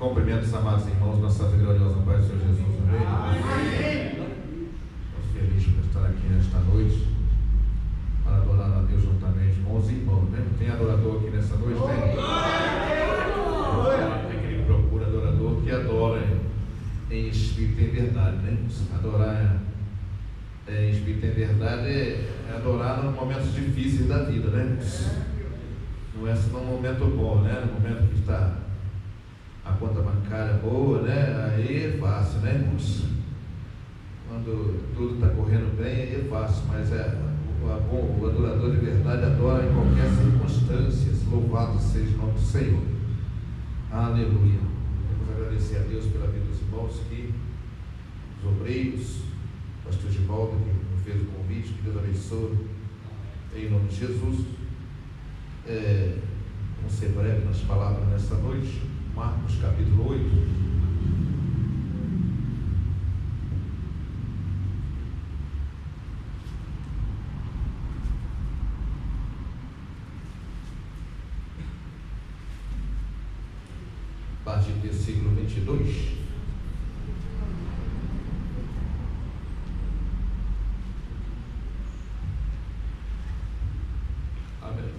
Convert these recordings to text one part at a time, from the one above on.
Cumprimento os amados irmãos na santa e gloriosa paz do Senhor Jesus. Amém? Estou feliz por estar aqui nesta noite para adorar a Deus juntamente com os irmãos, né? Tem adorador aqui nessa noite, né? Tem aquele que procura adorador que adora em espírito e em verdade, né? Adorar em espírito e em verdade é adorar nos momentos difíceis da vida, né? Não é só num momento bom, né? No momento que está a conta bancária boa, né? Aí é fácil, né, irmãos? Quando tudo está correndo bem, aí é fácil, mas o adorador de verdade adora em qualquer circunstância. Louvado seja o nome do Senhor. Aleluia. Vamos agradecer a Deus pela vida dos irmãos aqui, os obreiros, o pastor Givaldo que nos fez o convite, que Deus abençoe em nome de Jesus. Vamos ser breve nas palavras nesta noite. Marcos capítulo 8. A partir do versículo 22. Amém.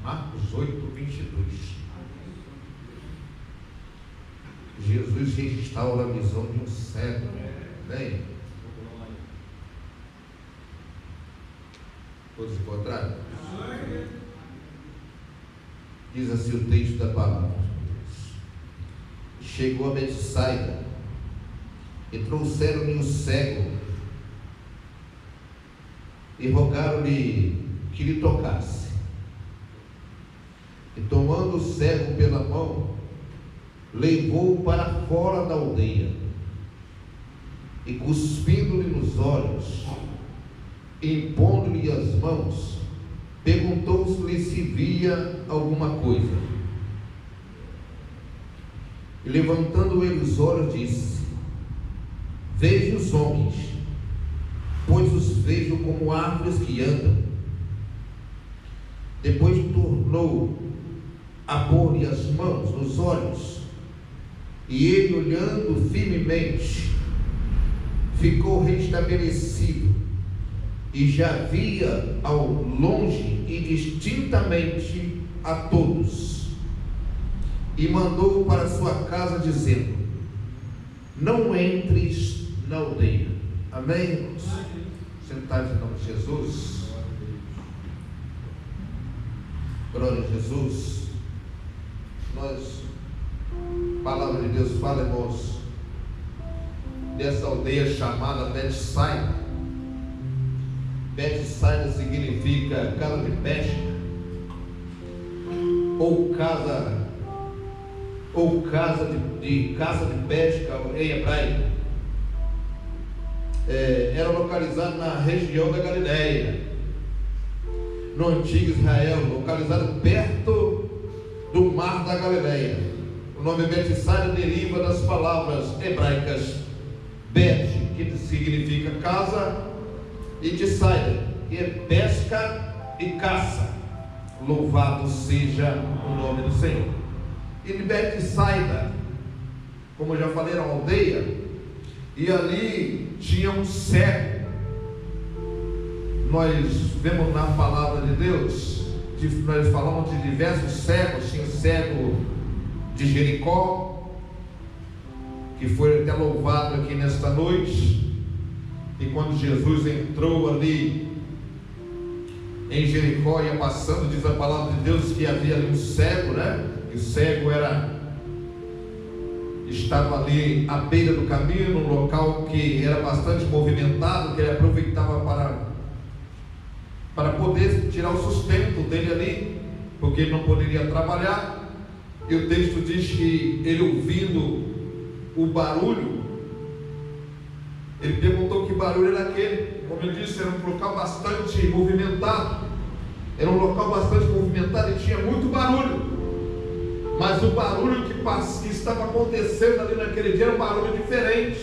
Marcos 8, 22. Jesus restaura a visão de um cego. Bem, todos encontraram? Diz assim o texto da palavra. Chegou a Betsaida e trouxeram-lhe um cego e rogaram-lhe que lhe tocasse. E tomando o cego pela mão, levou-o para fora da aldeia e, cuspindo-lhe nos olhos, impondo-lhe as mãos, perguntou-lhe se via alguma coisa. E levantando ele os olhos, disse: vejo os homens, pois os vejo como árvores que andam. Depois tornou a pôr-lhe as mãos nos olhos, e ele, olhando firmemente, ficou restabelecido, e já via ao longe e distintamente a todos, e mandou para sua casa, dizendo: não entres na aldeia. Amém, irmãos? Sentados em nome de Jesus. Glória a Jesus. A palavra de Deus fala, irmãos, dessa aldeia chamada Betsaida. Betsaida significa casa de pesca, ou casa de pesca em hebraico. Era localizado na região da Galileia, no antigo Israel, localizado perto do mar da Galileia. O nome Betsaida deriva das palavras hebraicas Bet, que significa casa, e Tsaida, que é pesca e caça. Louvado seja o nome do Senhor. E de Betsaida, como eu já falei, era uma aldeia, e ali tinha um cego. Nós vemos na palavra de Deus, nós falamos de diversos cegos. Tinha o cego de Jericó, que foi até louvado aqui nesta noite. E quando Jesus entrou ali em Jericó, ia passando, diz a palavra de Deus que havia ali um cego, né? E o cego estava ali à beira do caminho, num local que era bastante movimentado, que ele aproveitava para poder tirar o sustento dele ali, porque ele não poderia trabalhar. E o texto diz que ele, ouvindo o barulho, ele perguntou que barulho era aquele. Como eu disse, era um local bastante movimentado, e tinha muito barulho. Mas o barulho que estava acontecendo ali naquele dia era um barulho diferente.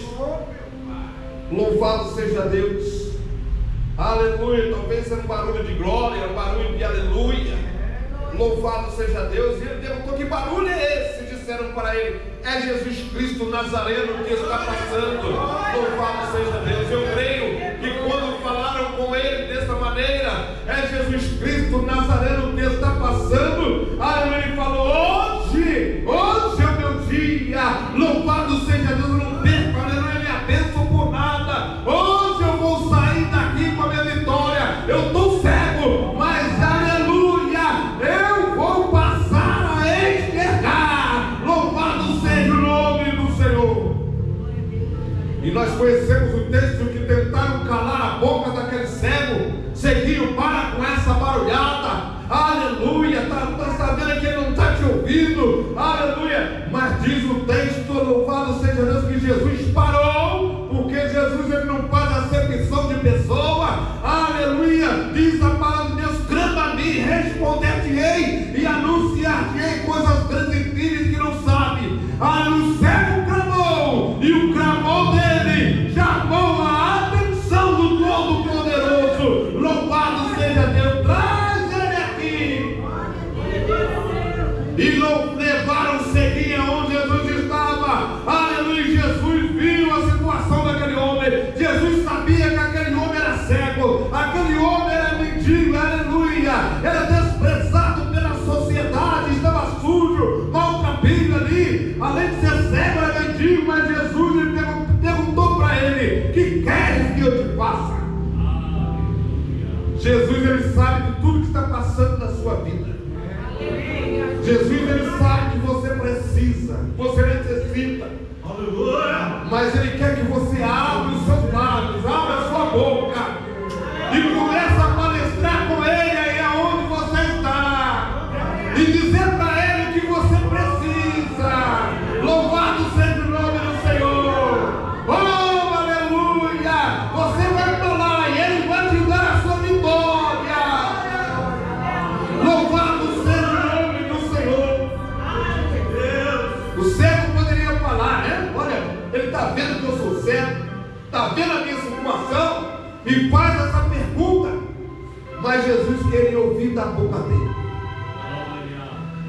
Louvado seja Deus. Aleluia. Talvez era um barulho de glória, era um barulho de aleluia. Louvado seja Deus. E ele perguntou: que barulho é esse de disseram para ele: é Jesus Cristo Nazareno que está passando. Louvado seja Deus. Eu creio que quando falaram com ele dessa maneira, é Jesus Cristo Nazareno que está passando. Aí ele falou: hoje é o meu dia. Louvado seja Deus. Eu não perco, aleluia, minha bênção por nada. Hoje eu vou sair daqui com a minha vitória. Eu estou cego, mas aleluia, eu vou passar a enxergar. Louvado seja o nome do Senhor. E nós conhecemos o texto que tentaram calar a boca daquele cego, seguiram para com essa barulhada. Aleluia, está sabendo que ele não está te ouvindo, aleluia, mas diz o texto, louvado seja Deus, que Jesus parou, porque Jesus ele não faz acepção de pessoa, aleluia, diz a palavra de Deus: clama a mim, responder-te-ei e anunciar-te-ei coisas grandes e firmes que não sabe. Aleluia, o cego clamou, e o clamor dele chamou a atenção do Todo-Poderoso. Louvado seja Deus. E levaram o ceguinho onde Jesus estava. Aleluia. Jesus viu a situação daquele homem. Jesus sabia que aquele homem era cego, aquele homem era mendigo, aleluia, era desprezado pela sociedade, estava sujo, maltrapilho ali. Além de ser cego, era mendigo. Mas Jesus lhe perguntou para ele: que queres que eu te faça? Jesus ele sabe de tudo que está passando na sua vida. Jesus ele sabe que você precisa, você necessita, mas ele quer que você abra os seus lábios, abra a sua boca e comece a palestrar com ele aí aonde você está e dizer para ele o que você precisa. Louvado seja o nome do Senhor. Oh, aleluia. Você vai falar e ele vai te dar a sua vitória. Louvado seja o nome do Senhor. O cego poderia falar, né? Olha, ele está vendo que eu sou cego, está vendo a minha situação e faz essa pergunta. Mas Jesus queria ouvir da boca dele.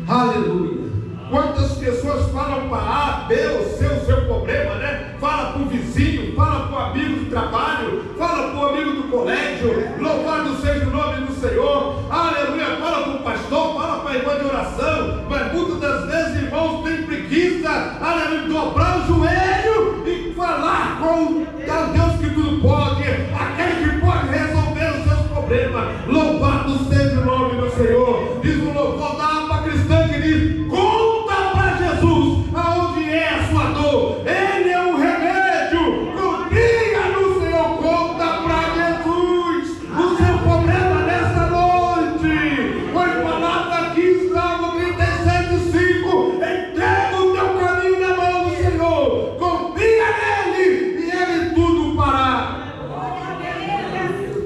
Aleluia. Quantas pessoas falam para A, B, o seu problema, né? Fala para o vizinho, fala para o amigo do trabalho, fala para o amigo do colégio. Louvado seja o nome do Senhor. Aleluia. Fala para o pastor, fala para a irmã de oração. Mas muitas das vezes, irmãos, tem preguiça, aleluia, dobrar o joelho e falar com o Deus que tudo pode, aquele que pode resolver os seus problemas. Louvado seja o nome do Senhor. Diz o louvor da alma cristã que diz: conta para Jesus aonde é a sua dor. Ele é um remédio. Confia no Senhor. Conta para Jesus o seu problema nessa noite. Foi falado aqui, Salmo 37:5. Entrega o teu caminho na mão do Senhor. Confia nele e ele tudo fará.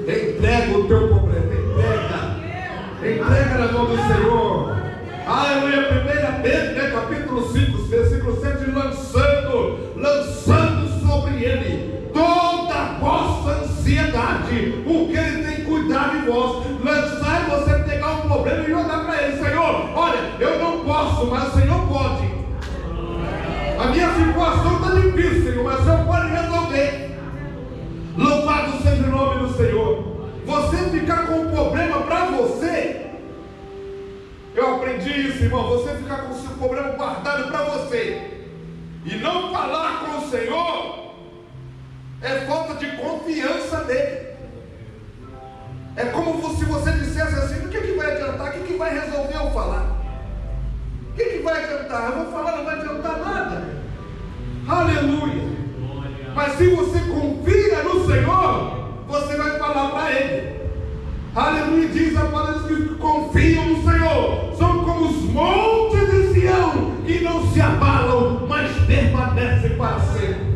Entrega o teu problema. Entrega na mão do Senhor. Aleluia. 1 Pedro, né, capítulo 5, versículo 7, lançando sobre ele toda a vossa ansiedade, porque ele tem cuidado de vós. Lançar é você pegar um problema e jogar para ele: Senhor, olha, eu não posso, mas o Senhor pode. A minha situação está difícil, Senhor, mas o Senhor pode resolver. Louvado seja o nome do Senhor. Você ficar com um problema para você, eu aprendi isso, irmão. Você ficar com o seu problema guardado para você e não falar com o Senhor é falta de confiança nele. É como se você dissesse assim: o que vai adiantar? O que vai resolver eu falar? O que vai adiantar? Eu vou falar, não vai adiantar nada. Aleluia. Mas se você confia no Senhor, você vai falar para ele. Aleluia. Diz a palavra que confiam no Senhor são como os montes de Sião, que não se abalam, mas permanecem para sempre.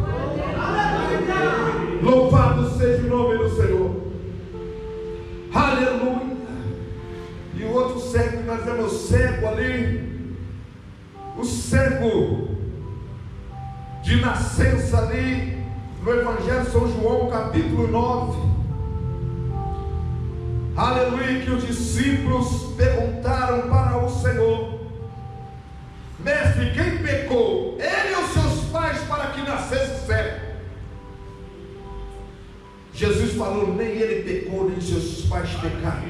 Louvado seja o nome do Senhor. Aleluia. E o outro cego que nós vemos, o cego ali, o cego de nascença ali no Evangelho de São João, capítulo 9. Aleluia, que os discípulos perguntaram para o Senhor: mestre, quem pecou? Ele ou seus pais para que nascesse cego? Jesus falou, nem ele pecou, nem seus pais pecaram,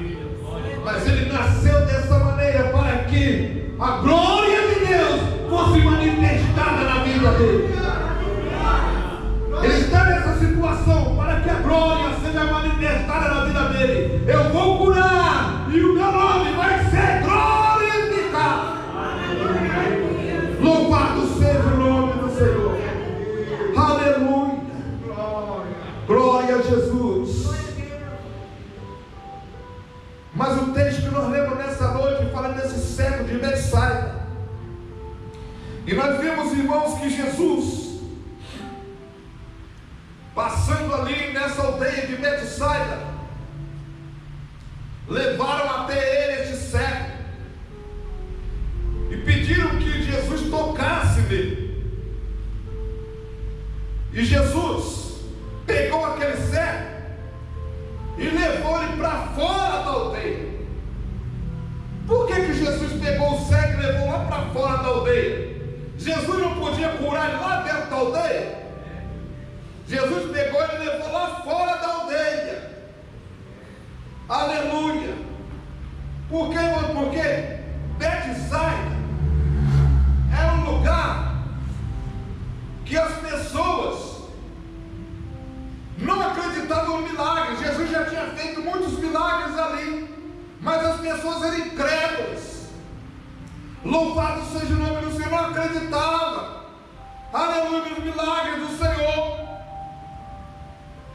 mas ele nasceu dessa maneira para que a glória de Deus fosse manifestada na vida dele. Ele está nessa situação para que a glória seja manifestada na vida dele. Eu vou curar e o meu nome vai ser glorificado. Louvado seja o nome do Senhor. Aleluia. Glória a Jesus. Mas o texto que nós lemos nessa noite fala desse cego de Betsaida. E nós vimos, irmãos, que Jesus, passando ali nessa aldeia de Betsaida, levaram até ele este cego e pediram que Jesus tocasse nele. E Jesus pegou aquele cego e levou ele para fora da aldeia. Por que Jesus pegou o cego e levou lá para fora da aldeia? Jesus não podia curar ele lá dentro da aldeia? Jesus pegou ele e levou lá fora da aldeia. Aleluia. Por quê, irmão? Porque Betsaida era um lugar que as pessoas não acreditavam no milagre. Jesus já tinha feito muitos milagres ali, mas as pessoas eram incrédulas. Louvado seja o nome do Senhor, não acreditava. Aleluia, nos milagres do Senhor.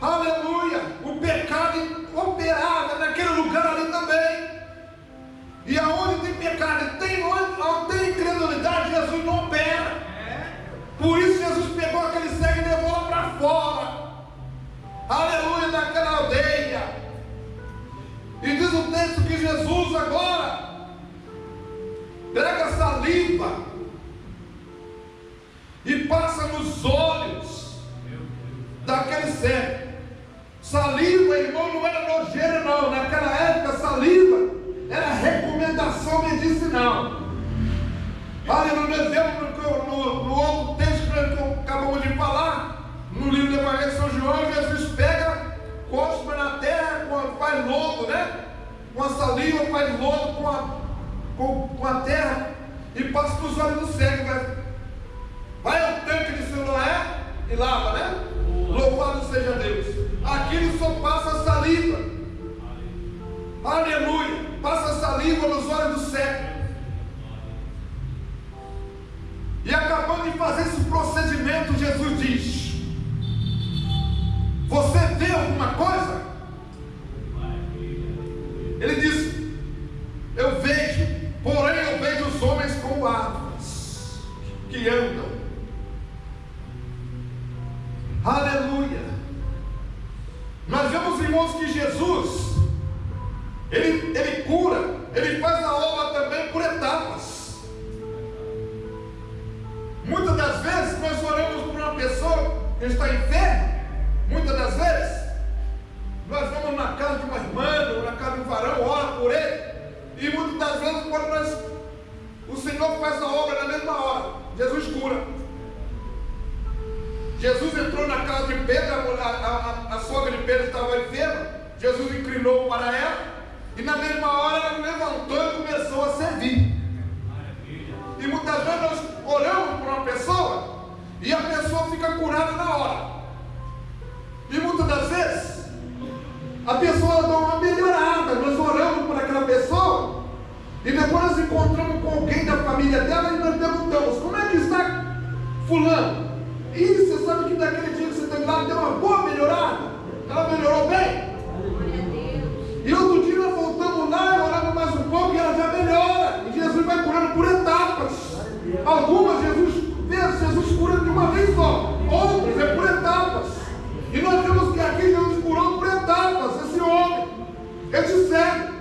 Aleluia, o pecado operava naquele lugar ali também. E aonde tem pecado, onde tem incredulidade, Jesus não opera. Por isso Jesus pegou aquele cego e levou lá para fora. Aleluia, daquela aldeia. E diz o texto que Jesus agora pega saliva e passa nos olhos daquele cego. Saliva, irmão, não era nojeira não. Naquela época saliva era recomendação medicinal. Aleluia, no outro texto que acabamos de falar, no livro do Evangelho de São João, Jesus pega, cospe na terra, faz lodo, né? Com a saliva, faz lodo com a terra e passa nos olhos do cego. Vai ao tanque de Siloé e lava, né? Louvado seja Deus. Aqui ele só passa saliva. Aleluia. Passa saliva nos olhos do cego. E acabando de fazer esse procedimento, Jesus diz: você vê alguma coisa? Ele diz: eu vejo, porém eu vejo os homens como árvores que andam. Aleluia. Nós vemos, irmãos, que Jesus ele cura, ele faz a obra também por etapas. Muitas das vezes nós oramos por uma pessoa que está enferma. Muitas das vezes nós vamos na casa de uma irmã ou na casa de um varão, ora por ele, e muitas das vezes quando o Senhor faz a obra na mesma hora, Jesus cura. Jesus entrou na casa de Pedro, a sogra de Pedro estava enferma. Jesus inclinou para ela e na mesma hora ela levantou e começou a servir. E muitas vezes nós oramos por uma pessoa e a pessoa fica curada na hora. E muitas das vezes a pessoa dá uma melhorada. Nós oramos por aquela pessoa e depois nós encontramos com alguém da família dela e nós perguntamos: como é que está fulano? E você sabe que daquele dia que você teve lá deu uma boa melhorada? Ela melhorou bem? E outro dia nós voltamos lá e oramos mais um pouco e ela já melhora. E Jesus vai curando por etapas. Algumas Jesus cura de uma vez só, outras é por etapas. E nós vemos que aqui Jesus curou por etapas esse homem, esse cego.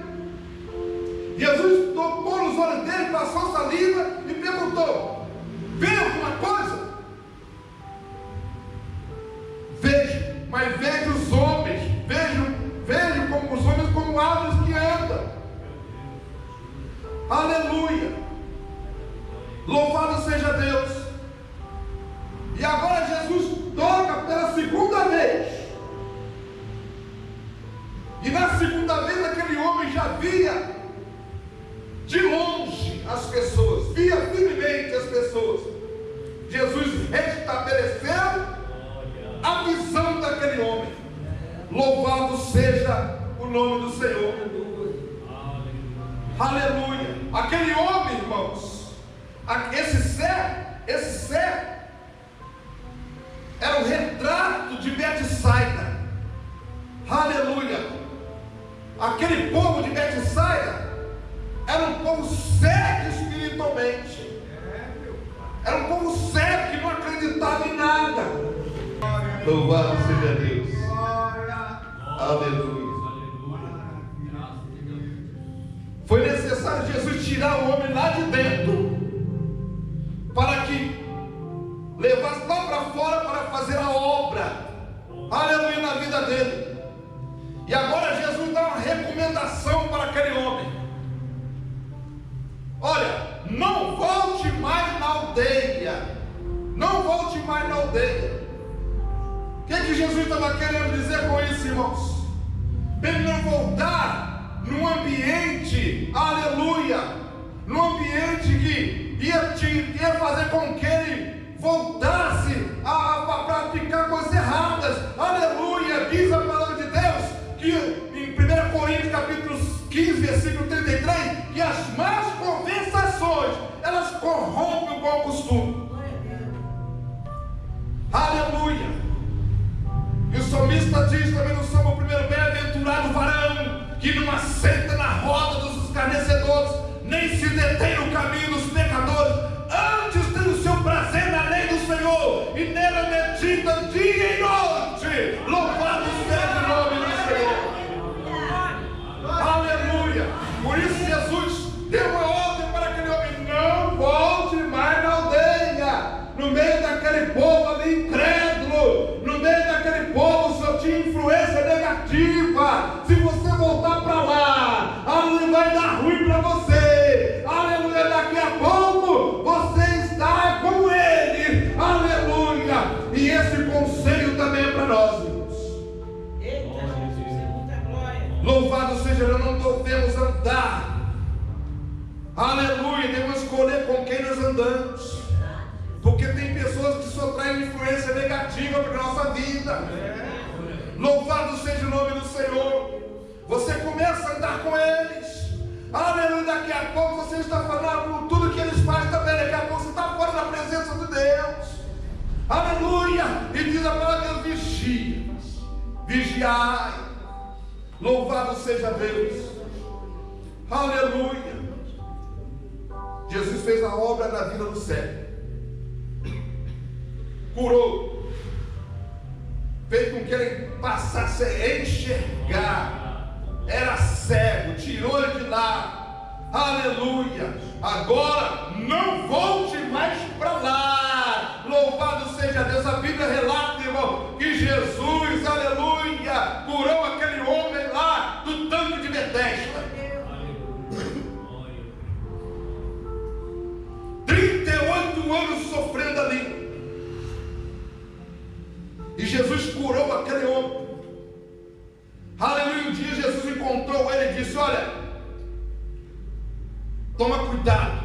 Jesus tocou nos olhos dele, passou saliva e perguntou: vê alguma coisa? Vejo, mas vejo os homens, vejo como os homens como árvores que andam. Aleluia. Louvado Louvado seja Deus. Aleluia. Foi necessário Jesus tirar o homem lá de dentro para que levasse lá para fora para fazer a obra, aleluia, na vida dele. E agora Jesus dá uma recomendação para aquele homem: olha, não volte mais na aldeia, não volte mais na aldeia. O que Jesus estava querendo dizer com isso, irmãos? Ele não voltar num ambiente, aleluia, num ambiente que ia fazer com que ele voltasse a praticar coisas erradas, aleluia. Diz a palavra de Deus que em 1 Coríntios capítulo 15, versículo 33, que as más conversações, elas corrompem o bom costume, aleluia. E o salmista diz também no Salmo 1: bem-aventurado o varão que não assenta na roda dos escarnecedores, nem se detém no caminho dos pecadores, antes tem o seu prazer na lei do Senhor, e nela medita dia e noite. Louvado seja o nome do Senhor. Aleluia. Por isso Jesus deu uma ordem para aquele homem: não volte mais na aldeia, no meio daquele povo ali incrédulo, no meio daquele povo só tinha influência negativa. Se você voltar para lá, aleluia, vai dar ruim para você, aleluia. Daqui a pouco você está com ele, aleluia. E esse conselho também é para nós, irmãos. Louvado seja Deus. Não devemos andar, aleluia, devemos escolher com quem nós andamos, porque tem pessoas que só trazem influência negativa para a nossa vida. Louvado seja o nome do Senhor. Você começa a andar com eles, aleluia. Daqui a pouco você está falando por tudo que eles fazem também. Daqui a pouco você está fora da presença de Deus, aleluia. E diz a palavra de Deus: vigia, vigiai. Louvado seja Deus, aleluia. Jesus fez a obra na vida do cego, curou, fez com que ele passasse a enxergar, era cego, tirou ele de lá, aleluia. Agora não volte mais para lá. Louvado seja Deus. A Bíblia relata, irmão, que Jesus, aleluia, curou aquele homem lá do tanque de Betesda. 38 anos sofrendo ali, e Jesus curou aquele homem, aleluia. Um dia Jesus encontrou ele e disse: olha, toma cuidado,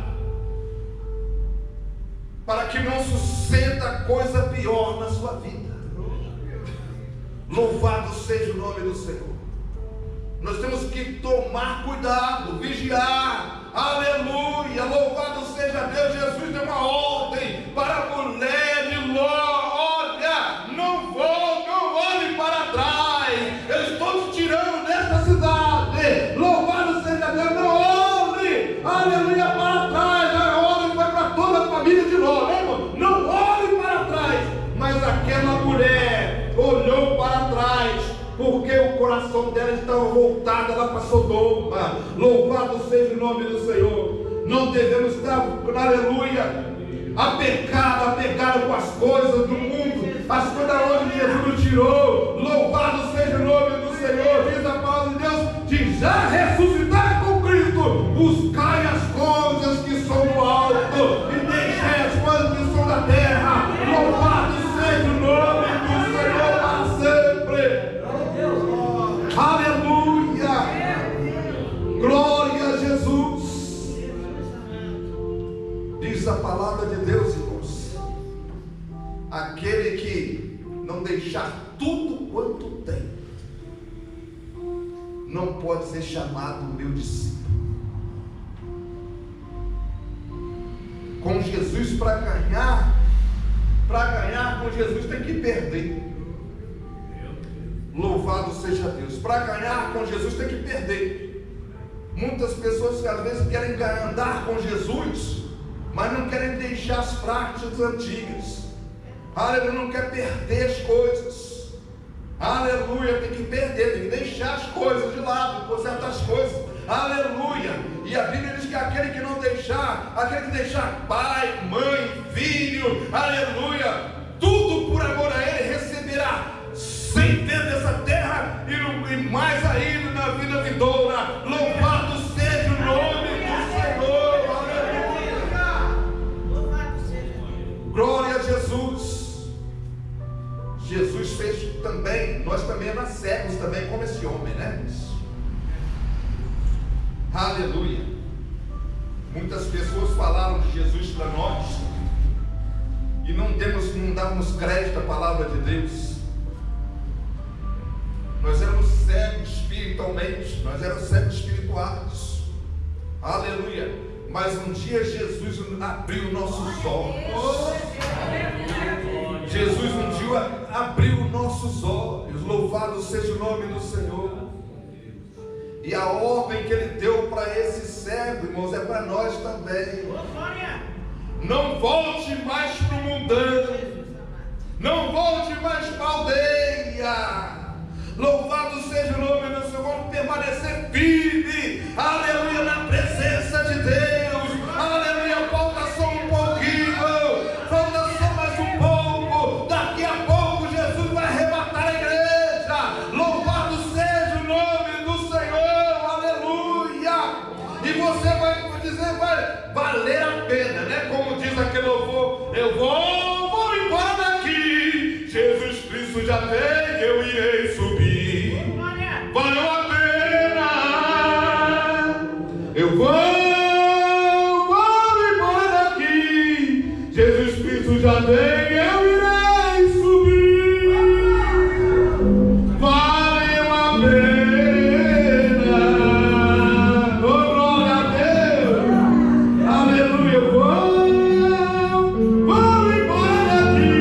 para que não suceda coisa pior na sua vida. Louvado seja o nome do Senhor. Nós temos que tomar cuidado, vigiar, aleluia. Louvado seja Deus. Jesus deu uma ordem para a mulher de Ló: olha, não olhe para trás, eles estão te tirando desta cidade. Louvado seja Deus. Não olhe, aleluia, para trás. A ordem foi para toda a família de Ló, né, irmão? Não olhe para trás. Mas aquela mulher olhou para trás, porque o coração dela estava voltado lá para Sodoma. Louvado seja o nome do Senhor. Não devemos estar, aleluia, apegado com as coisas do mundo, as coisas onde Jesus nos tirou. Louvado seja o nome do Senhor. Diz a palavra de Deus: de já ressuscitar com Cristo, buscai as coisas que são do alto e deixai as coisas que são da terra. Louvado seja o nome do Senhor para sempre. Aleluia. Glória a Jesus. Diz a palavra de Deus, irmãos: aquele que não deixar tudo quanto tem, não pode ser chamado meu discípulo. Com Jesus, para ganhar com Jesus tem que perder. Louvado seja Deus. Para ganhar com Jesus tem que perder. Muitas pessoas às vezes querem andar com Jesus, mas não querem deixar as práticas antigas. aleluia, não quer perder as coisas, aleluia, tem que perder, tem que deixar as coisas de lado, por certas coisas, aleluia. E a Bíblia diz que aquele que não deixar, aquele que deixar pai, mãe, filho, aleluia, tudo por amor a Ele, receberá centenas dessa terra e mais ainda na vida vindoura. Louvado seja o nome do Senhor, aleluia. Louvado seja Deus. Glória a Jesus. Jesus fez também, nós também nascemos também como esse homem, né? Aleluia. Muitas pessoas falaram de Jesus para nós e não dávamos crédito à palavra de Deus. Nós éramos cegos espiritualmente, nós éramos cegos espirituais, aleluia. Mas um dia Jesus abriu nossos olhos. Jesus um dia abriu nossos olhos. Louvado seja o nome do Senhor. E a ordem que Ele deu para esse cego, irmãos, é para nós também. Não volte mais para o mundano, não volte mais para a aldeia. Louvado seja o nome do Senhor. Vamos permanecer firme, aleluia, na presença de Deus, aleluia. Falta só um pouquinho, falta só mais um pouco. Daqui a pouco Jesus vai arrebatar a igreja. Louvado seja o nome do Senhor, aleluia. E você vai dizer, vai valer a pena, né? Como diz aquele louvor, eu vou embora daqui. Jesus Cristo já veio, eu irei subir. Valeu a pena. Eu vou embora daqui. Jesus Cristo já veio, eu irei subir. Valeu a pena. Oh, glória a Deus. Aleluia. Eu vou embora daqui.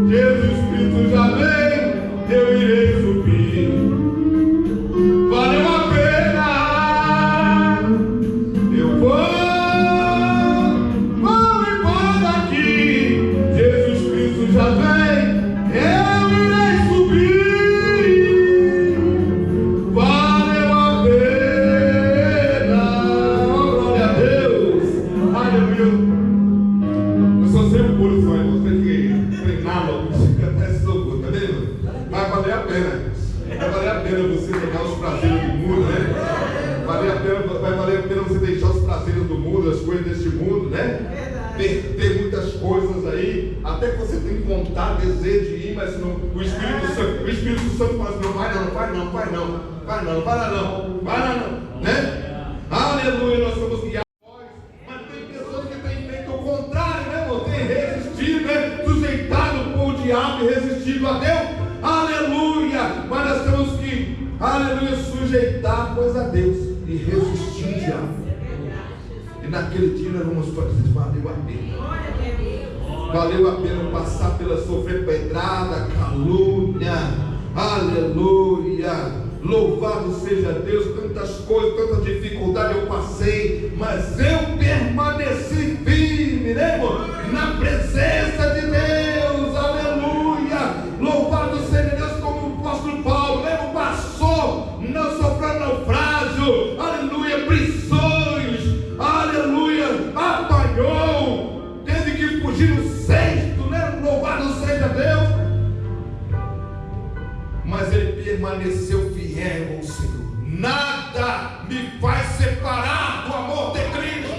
Jesus Cristo já veio, eu irei subir. Valeu a pena. Eu vou embora daqui. Jesus Cristo já vem, eu irei subir. Valeu a pena. Oh, glória a Deus. Aleluia. Eu sou sempre puro sonho, você tem que treinar logo, cantar esse louvor, tá vendo? Vai valer a pena. Vai valer a pena você pegar os prazeres do mundo, né? Vai valer a pena você deixar os prazeres do mundo, as coisas deste mundo, né? Perder muitas coisas aí, até que você tem vontade, desejo de ir, mas não, o Espírito Santo fala assim, não, vai lá não, né? Aleluia, nós somos guiados. Mas tem pessoas que têm feito o contrário, né, irmão? Tem resistido, né? Sujeitado por o diabo e resistido a Deus. Aleluia! Mas nós temos que, aleluia, sujeitar pois a Deus e resistir o diabo. E naquele dia nós vamos dizer, valeu a pena. Valeu a pena passar pela sofrer pedrada, calúnia. Aleluia! Louvado seja Deus, tantas coisas, tanta dificuldade eu passei, mas eu permaneci firme, né, irmão? Na presença de Deus, aleluia! Louvado seja Deus, como o apóstolo Paulo, né, passou, não sofreu naufrágio, aleluia, prisões, aleluia, apanhou, teve que fugir no cesto, né? Louvado seja Deus! Mas ele permaneceu fiel ao Senhor. Nada me faz separar do amor de Cristo,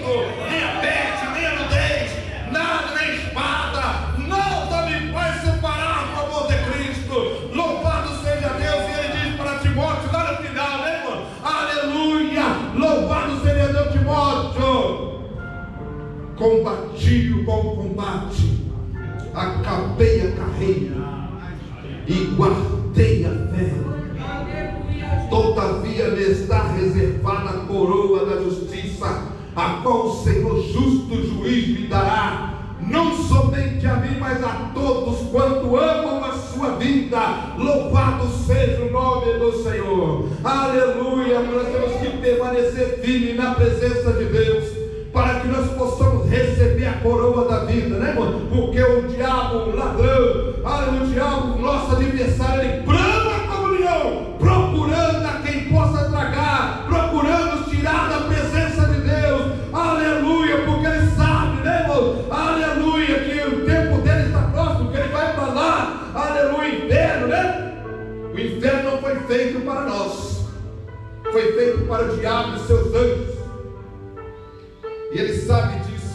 nem a peste, nem a nudez, nada, nem espada, nada me faz separar do amor de Cristo. Louvado seja Deus. E ele diz para Timóteo lá no final, né, irmão? Aleluia, louvado seja Deus, Timóteo. Combati o bom combate, acabei a carreira e guardei a fé. Todavia me está reservada a coroa da justiça, a qual o Senhor justo juiz me dará, não somente a mim, mas a todos quanto amam a sua vida. Louvado seja o nome do Senhor. Aleluia. Nós temos que permanecer firme na presença de Deus, para que nós possamos receber a coroa da vida, né, irmão? Porque o diabo, o ladrão, o diabo, nosso adversário, ele brama como leão, procurando a quem possa tragar, procurando tirar da presença de Deus, aleluia, porque ele sabe, né, irmão? Aleluia, que o tempo dele está próximo, que ele vai para lá, aleluia, inferno, né? O inferno não foi feito para nós, foi feito para o diabo e seus anjos. E ele sabe disso.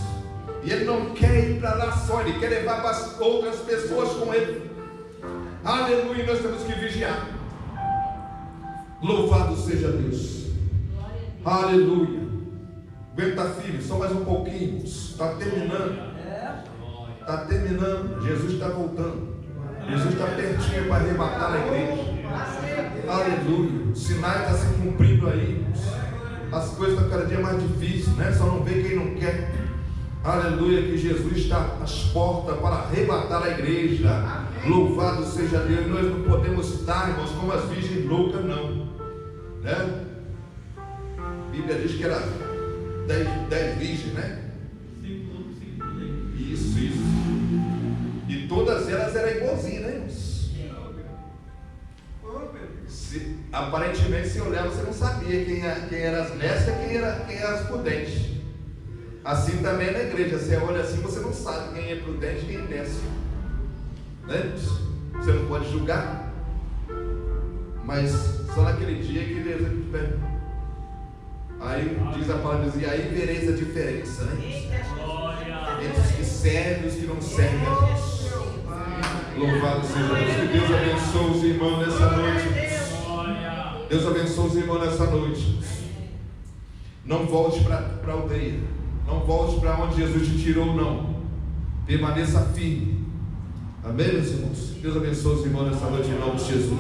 E ele não quer ir para lá só, ele quer levar para as outras pessoas com ele. Aleluia, nós temos que vigiar. Louvado seja Deus. Aleluia. Aguenta firme, só mais um pouquinho. Está terminando. Está terminando. Jesus está voltando. Jesus está pertinho para arrebatar a igreja. Aleluia. Os sinais estão se cumprindo aí. As coisas estão cada dia mais difíceis, né? Só não vê quem não quer. Aleluia, que Jesus está às portas para arrebatar a igreja. Louvado seja Deus. Nós não podemos estar, irmãos, como as virgens loucas, não, né? A Bíblia diz que era 10 virgens, né? Isso. E todas elas eram igualzinhas, né, irmãos? Aparentemente, se olhava, você não sabia quem era as nécias e quem era as prudentes. Assim também é na igreja. Você olha assim, você não sabe quem é prudente e quem é nécio, né? Você não pode julgar. Mas só naquele dia que Deus aí diz a palavra, e aí vereis a diferença, né? Entre os que servem e os que não servem a Deus. Louvado seja Deus. Que Deus abençoe os irmãos nessa noite. Deus abençoe os irmãos nessa noite. Não volte para a aldeia. Não volte para onde Jesus te tirou, não. Permaneça firme. Amém, meus irmãos? Deus abençoe os irmãos nessa noite em nome de Jesus.